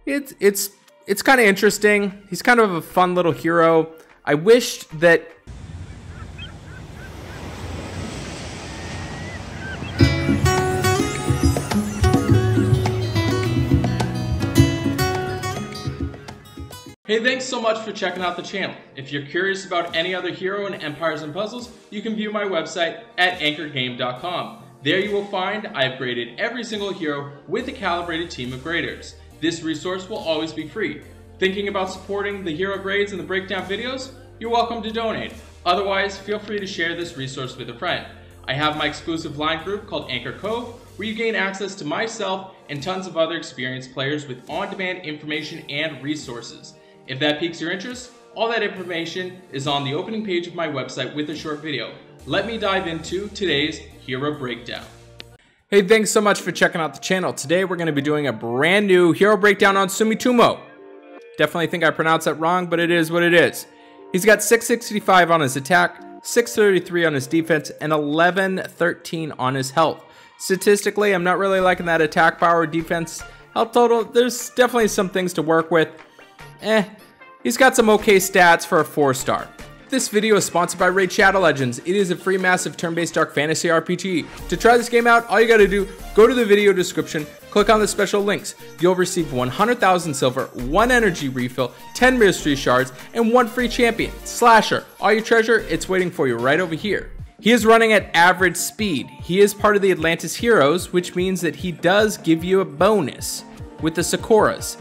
It's kind of interesting. He's kind of a fun little hero. I wish that Hey, thanks so much for checking out the channel. If you're curious about any other hero in Empires and Puzzles, you can view my website at anchorgame.com. There you will find I've graded every single hero with a calibrated team of graders. This resource will always be free. Thinking about supporting the hero grades and the breakdown videos? You're welcome to donate. Otherwise, feel free to share this resource with a friend. I have my exclusive line group called Anchor Cove, where you gain access to myself and tons of other experienced players with on-demand information and resources. If that piques your interest, all that information is on the opening page of my website with a short video. Let me dive into today's hero breakdown. Hey, thanks so much for checking out the channel. Today we're going to be doing a brand new hero breakdown on Sumitomo. Definitely think I pronounced that wrong, but it is what it is. He's got 665 on his attack, 633 on his defense, and 1113 on his health. Statistically, I'm not really liking that attack power, defense, health total. There's definitely some things to work with. He's got some okay stats for a 4-star. This video is sponsored by Raid Shadow Legends. It is a free massive turn-based dark fantasy RPG. To try this game out, all you gotta do, go to the video description, click on the special links. You'll receive 100,000 silver, 1 energy refill, 10 mystery shards, and 1 free champion, Slasher. All your treasure, it's waiting for you right over here. He is running at average speed. He is part of the Atlantis Heroes, which means that he does give you a bonus with the Sakuras.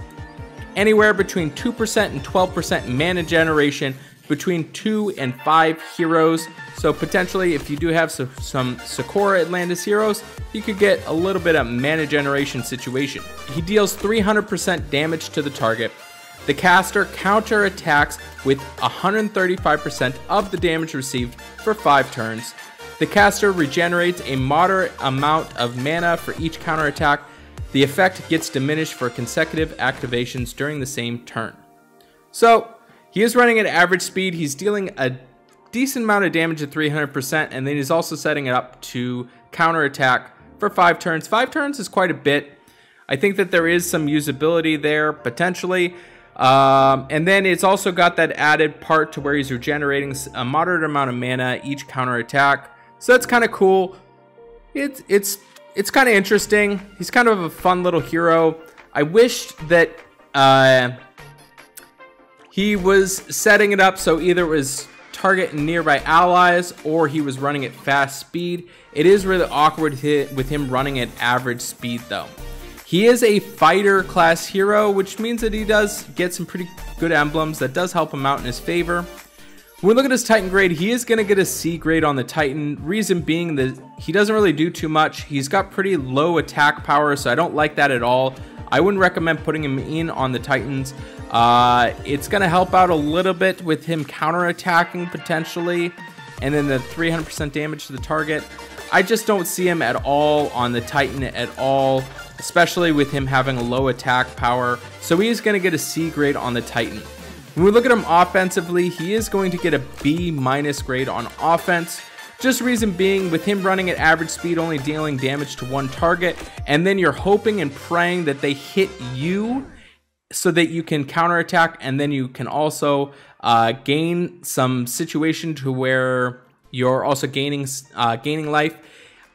Anywhere between 2% and 12% mana generation between 2 and 5 heroes. So potentially, if you do have some Sakura Atlantis heroes, you could get a little bit of mana generation situation. He deals 300% damage to the target. The caster counter attacks with 135% of the damage received for 5 turns. The caster regenerates a moderate amount of mana for each counter attack. The effect gets diminished for consecutive activations during the same turn. So, he is running at average speed. He's dealing a decent amount of damage at 300%, and then he's also setting it up to counterattack for 5 turns. 5 turns is quite a bit. I think that there is some usability there, potentially. And then it's also got that added part to where he's regenerating a moderate amount of mana each counterattack. So that's kind of cool. It's kind of interesting. He's kind of a fun little hero. I wish that he was setting it up so either it was targeting nearby allies or he was running at fast speed. It is really awkward with him running at average speed though. He is a fighter class hero, which means that he does get some pretty good emblems that does help him out in his favor. When we look at his Titan grade, he is going to get a C grade on the Titan. Reason being that he doesn't really do too much. He's got pretty low attack power, so I don't like that at all. I wouldn't recommend putting him in on the Titans. It's going to help out a little bit with him counterattacking potentially, and then the 300% damage to the target. I just don't see him at all on the Titan at all, especially with him having a low attack power. So he is going to get a C grade on the Titan. When we look at him offensively, he is going to get a B- grade on offense. Just reason being, with him running at average speed, only dealing damage to 1 target, and then you're hoping and praying that they hit you so that you can counterattack, and then you can also gain some situation to where you're also gaining life.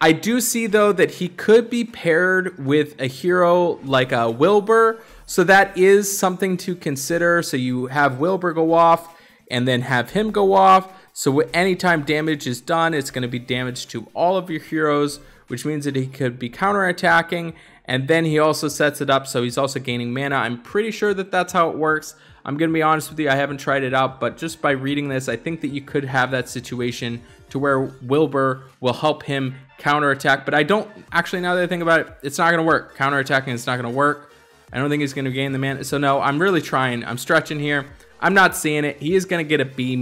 I do see though that he could be paired with a hero like a Wilbur. So that is something to consider. So you have Wilbur go off and then have him go off. So anytime damage is done, it's going to be damage to all of your heroes, which means that he could be counterattacking. And then he also sets it up so he's also gaining mana. I'm pretty sure that that's how it works. I'm going to be honest with you, I haven't tried it out, but just by reading this, I think that you could have that situation to where Wilbur will help him counterattack. But I don't, actually, now that I think about it, it's not going to work. Counterattacking is not going to work. I don't think he's going to gain the mana. So no, I'm really trying. I'm stretching here. I'm not seeing it. He is going to get a B-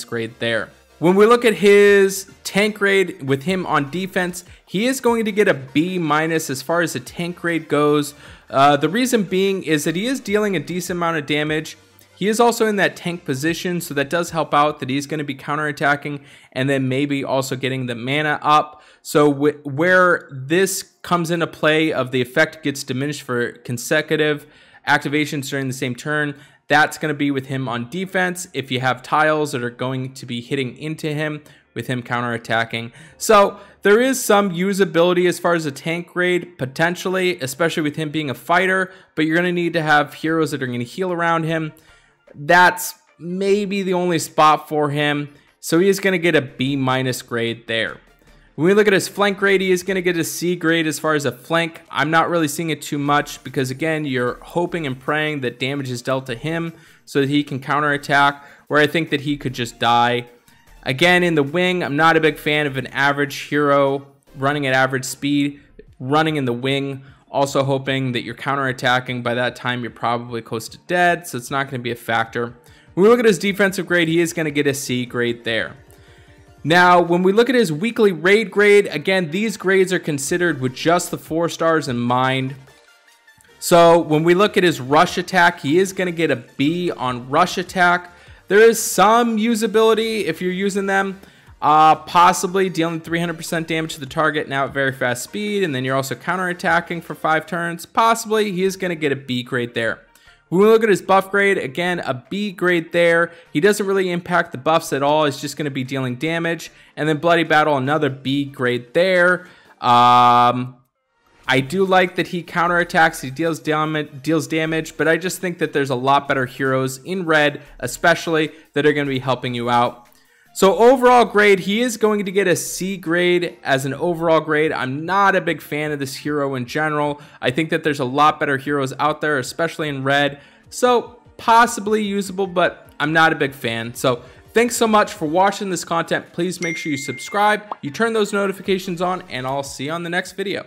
grade there. When we look at his tank grade with him on defense, he is going to get a B- as far as the tank grade goes. The reason being is that he is dealing a decent amount of damage. He is also in that tank position, so that does help out that he's going to be counterattacking and then maybe also getting the mana up. So where this comes into play of the effect gets diminished for consecutive activations during the same turn. That's going to be with him on defense if you have tiles that are going to be hitting into him with him counterattacking. So there is some usability as far as a tank grade, potentially, especially with him being a fighter, but you're going to need to have heroes that are going to heal around him. That's maybe the only spot for him. So he is going to get a B- grade there. When we look at his flank grade, he is going to get a C grade as far as a flank. I'm not really seeing it too much because, again, you're hoping and praying that damage is dealt to him so that he can counterattack, where I think that he could just die. Again, in the wing, I'm not a big fan of an average hero running at average speed, running in the wing. Also hoping that you're counterattacking. By that time, you're probably close to dead, so it's not going to be a factor. When we look at his defensive grade, he is going to get a C grade there. Now, when we look at his weekly raid grade, again, these grades are considered with just the 4 stars in mind. So when we look at his rush attack, he is going to get a B on rush attack. There is some usability if you're using them, possibly dealing 300% damage to the target now at very fast speed, and then you're also counterattacking for 5 turns. Possibly, he is going to get a B grade there. When we look at his buff grade, again, a B grade there. He doesn't really impact the buffs at all. He's just going to be dealing damage. And then Bloody Battle, another B grade there. I do like that he counterattacks, he deals damage, but I just think that there's a lot better heroes in red, especially, that are going to be helping you out. So overall grade, he is going to get a C grade as an overall grade. I'm not a big fan of this hero in general. I think that there's a lot better heroes out there, especially in red. So possibly usable, but I'm not a big fan. So thanks so much for watching this content. Please make sure you subscribe, you turn those notifications on, and I'll see you on the next video.